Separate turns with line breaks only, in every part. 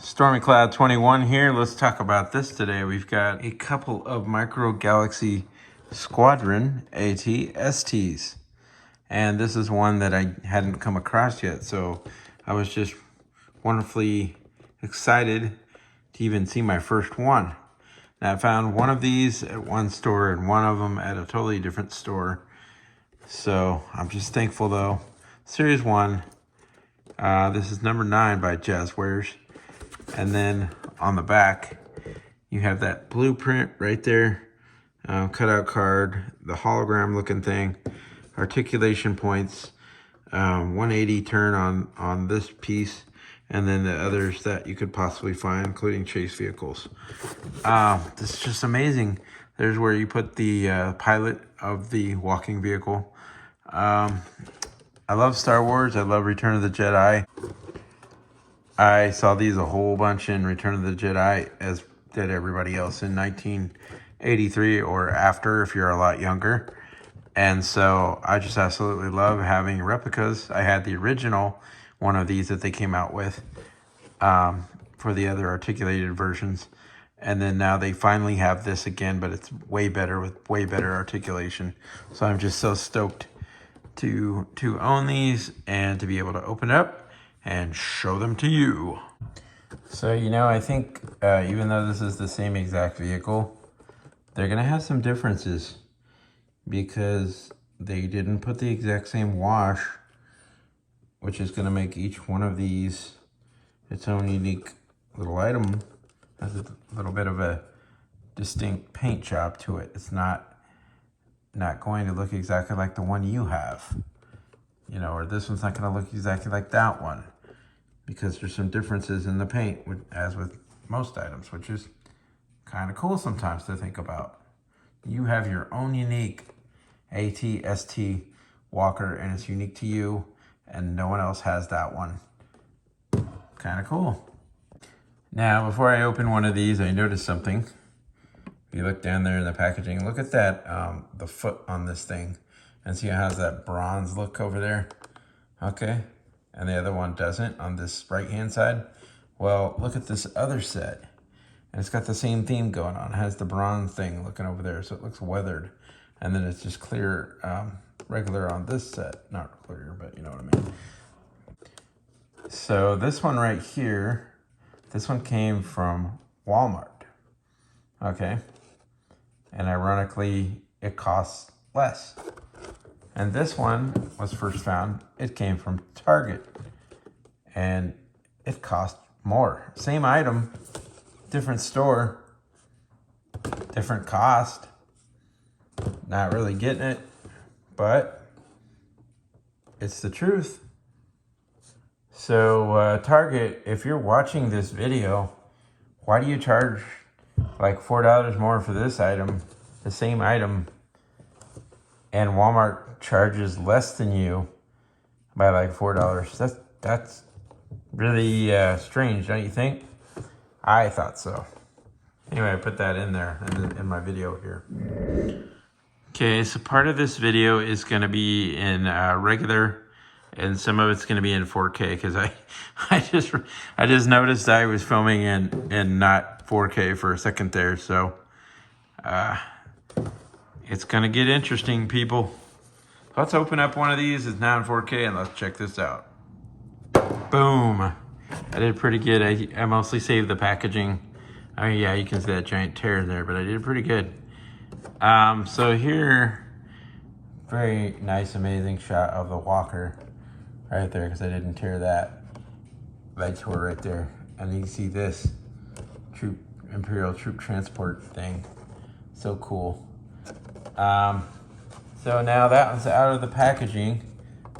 Stormy Cloud 21 here. Let's talk about this today. We've got a couple of Micro Galaxy Squadron AT-STs. And this is one that I hadn't come across yet. So I was just wonderfully excited to even see my first one. Now I found one of these at one store and one of them at a totally different store. So I'm just thankful though. Series 1. This is number 9 by Jazzwares. And then on the back, you have that blueprint right there, cutout card, the hologram looking thing, articulation points, 180 turn on this piece, and then the others that you could possibly find, including chase vehicles. This is just amazing. There's where you put the pilot of the walking vehicle. I love Star Wars. I love Return of the Jedi. I saw these a whole bunch in Return of the Jedi, as did everybody else in 1983 or after if you're a lot younger. And so I just absolutely love having replicas. I had the original one of these that they came out with for the other articulated versions. And then now they finally have this again, but it's way better with way better articulation. So I'm just so stoked to own these and to be able to open it up and show them to you. So, you know, I think even though this is the same exact vehicle, they're gonna have some differences because they didn't put the exact same wash, which is gonna make each one of these its own unique little item. Has a little bit of a distinct paint job to it. It's not going to look exactly like the one you have, you know, or this one's not gonna look exactly like that one, because there's some differences in the paint, as with most items, which is kind of cool sometimes to think about. You have your own unique AT-ST walker, and it's unique to you, and no one else has that one. Kind of cool. Now, before I open one of these, I noticed something. If you look down there in the packaging, look at that, the foot on this thing, and see how it has that bronze look over there? Okay. And the other one doesn't on this right-hand side. Well, look at this other set. And it's got the same theme going on. It has the bronze thing looking over there, so it looks weathered. And then it's just clear, regular on this set. Not clear, but you know what I mean. So this one right here, this one came from Walmart. Okay. And ironically, it costs less. And this one was first found, it came from Target, and it cost more. Same item, different store, different cost. Not really getting it, but it's the truth. So Target, if you're watching this video, why do you charge like $4 more for this item, the same item, and Walmart charges less than you by like $4? That's really strange, don't you think? I thought so. Anyway, I put that in there in my video here. Okay, so part of this video is going to be in regular, and some of it's going to be in 4K because I just noticed I was filming in not 4K for a second there, so it's going to get interesting, people. Let's open up one of these. It's now in 4K, and let's check this out. Boom. I did pretty good. I mostly saved the packaging. Oh, yeah, you can see that giant tear in there, but I did pretty good. So here, very nice, amazing shot of the walker right there, because I didn't tear that. Light tour right there. And you can see this Imperial Troop Transport thing. So cool. So now that one's out of the packaging.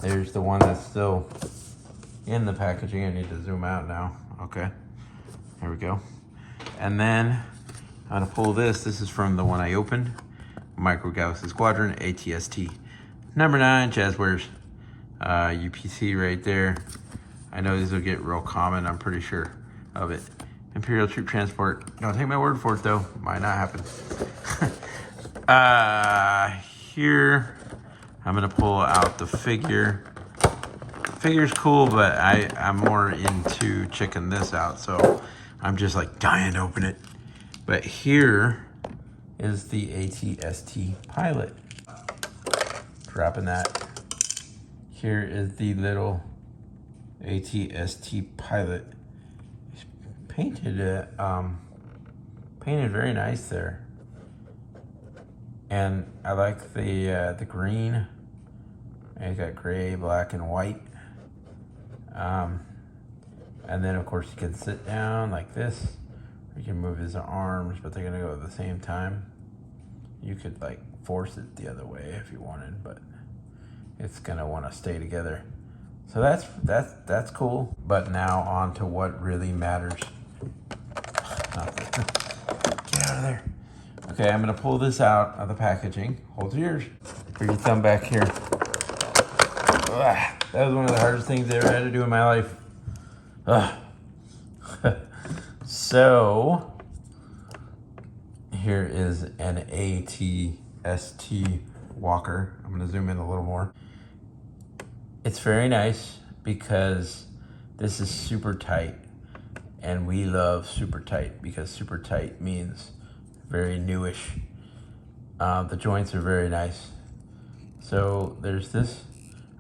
There's the one that's still in the packaging. I need to zoom out now. Okay, there we go. And then I'm gonna pull this. This is from the one I opened. Micro Galaxy Squadron AT-ST. Number 9, Jazzwares. UPC right there. I know these will get real common, I'm pretty sure of it. Imperial Troop Transport. Don't take my word for it though. Might not happen. Here, I'm gonna pull out the figure figure's cool, but I'm more into checking this out, so I'm just like dying to open it. But here is the AT-ST Pilot. Dropping that. Here is the little AT-ST Pilot. It's painted painted very nice there. And I like the green. And you got gray, black, and white. And then of course you can sit down like this. You can move his arms, but they're gonna go at the same time. You could like force it the other way if you wanted, but it's gonna want to stay together. So that's cool. But now on to what really matters. Get out of there. Okay, I'm gonna pull this out of the packaging. Hold yours. Put your thumb back here. Ugh, that was one of the hardest things I ever had to do in my life. So here is an AT-ST walker. I'm gonna zoom in a little more. It's very nice because this is super tight, and we love super tight because super tight means very newish. The joints are very nice. So there's this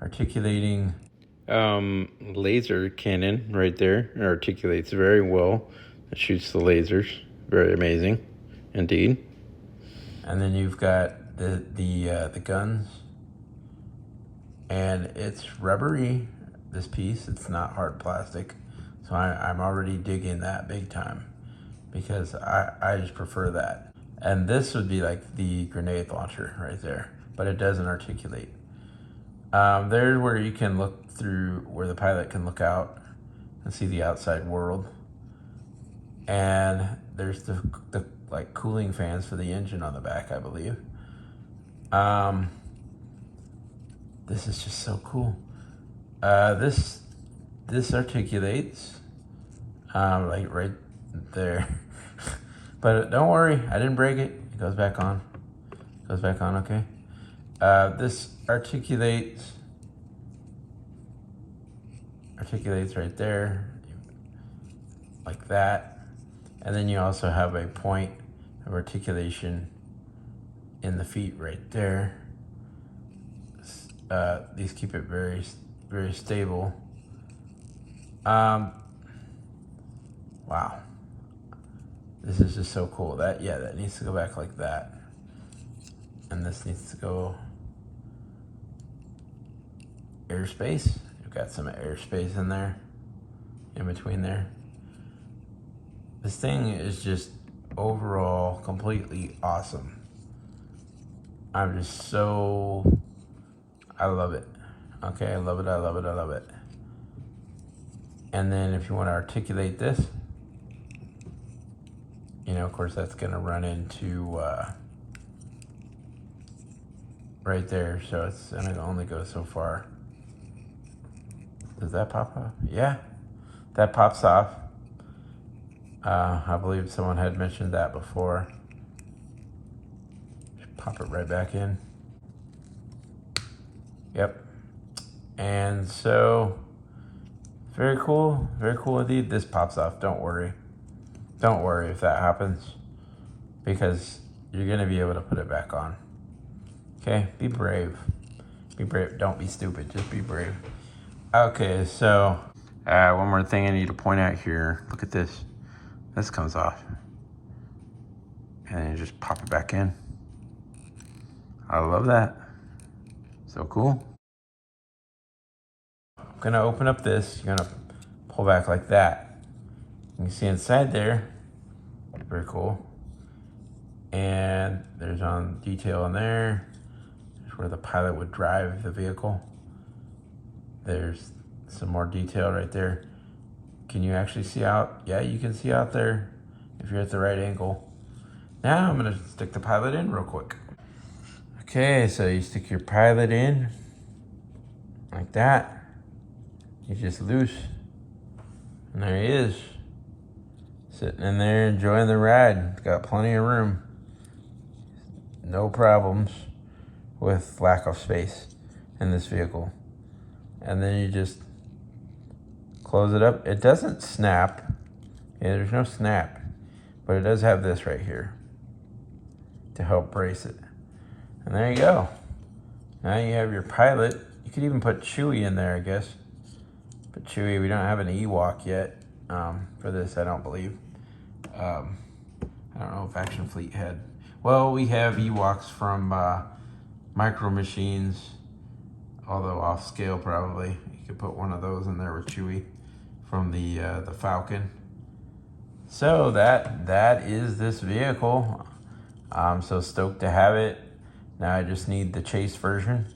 articulating laser cannon right there. It articulates very well. It shoots the lasers. Very amazing indeed. And then you've got the guns, and it's rubbery, this piece. It's not hard plastic, so I'm already digging that big time because I just prefer that. And this would be like the grenade launcher right there, but it doesn't articulate. There's where you can look through, where the pilot can look out and see the outside world. And there's the like cooling fans for the engine on the back, I believe. This is just so cool. This articulates like right there. But don't worry, I didn't break it. It goes back on. Goes back on, okay. This articulates right there, like that. And then you also have a point of articulation in the feet right there. These keep it very, very stable. Wow. This is just so cool. That needs to go back like that. And this needs to go airspace. You've got some airspace in there, in between there. This thing is just overall completely awesome. I love it. Okay, I love it, I love it, I love it. And then if you want to articulate this, you know, of course that's gonna run into right there, so it's gonna only go so far. Does that pop off? Yeah, that pops off. I believe someone had mentioned that before. Just pop it right back in. Yep. And so, very cool indeed. This pops off, don't worry. Don't worry if that happens, because you're gonna be able to put it back on. Okay, be brave. Be brave, don't be stupid, just be brave. Okay, so, one more thing I need to point out here. Look at this. This comes off. And then you just pop it back in. I love that. So cool. I'm gonna open up this. You're gonna pull back like that. You can see inside there. Very cool. And there's on detail in there. There's where the pilot would drive the vehicle. There's some more detail right there. Can you actually see out? Yeah, you can see out there if you're at the right angle. Now I'm gonna stick the pilot in real quick. Okay, so you stick your pilot in like that. He's just loose. And there he is, sitting in there enjoying the ride. Got plenty of room. No problems with lack of space in this vehicle. And then you just close it up. It doesn't snap. Yeah, there's no snap, but it does have this right here to help brace it. And there you go. Now you have your pilot. You could even put Chewie in there, I guess. But Chewie, we don't have an Ewok yet for this, I don't believe. I don't know if Action Fleet had. Well, we have Ewoks from Micro Machines, although off scale probably. You could put one of those in there with Chewie from the Falcon. So that is this vehicle. I'm so stoked to have it. Now I just need the chase version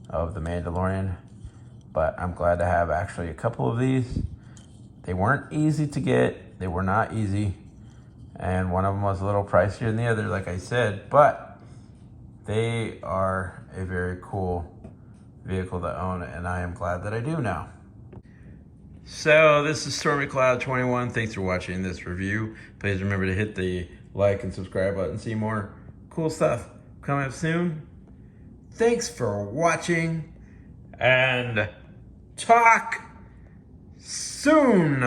of the Mandalorian, but I'm glad to have actually a couple of these. They weren't easy to get. They were not easy. And one of them was a little pricier than the other, like I said, but they are a very cool vehicle to own, and I am glad that I do now. So this is Stormy Cloud 21. Thanks for watching this review. Please remember to hit the like and subscribe button. See more cool stuff coming up soon. Thanks for watching, and talk soon.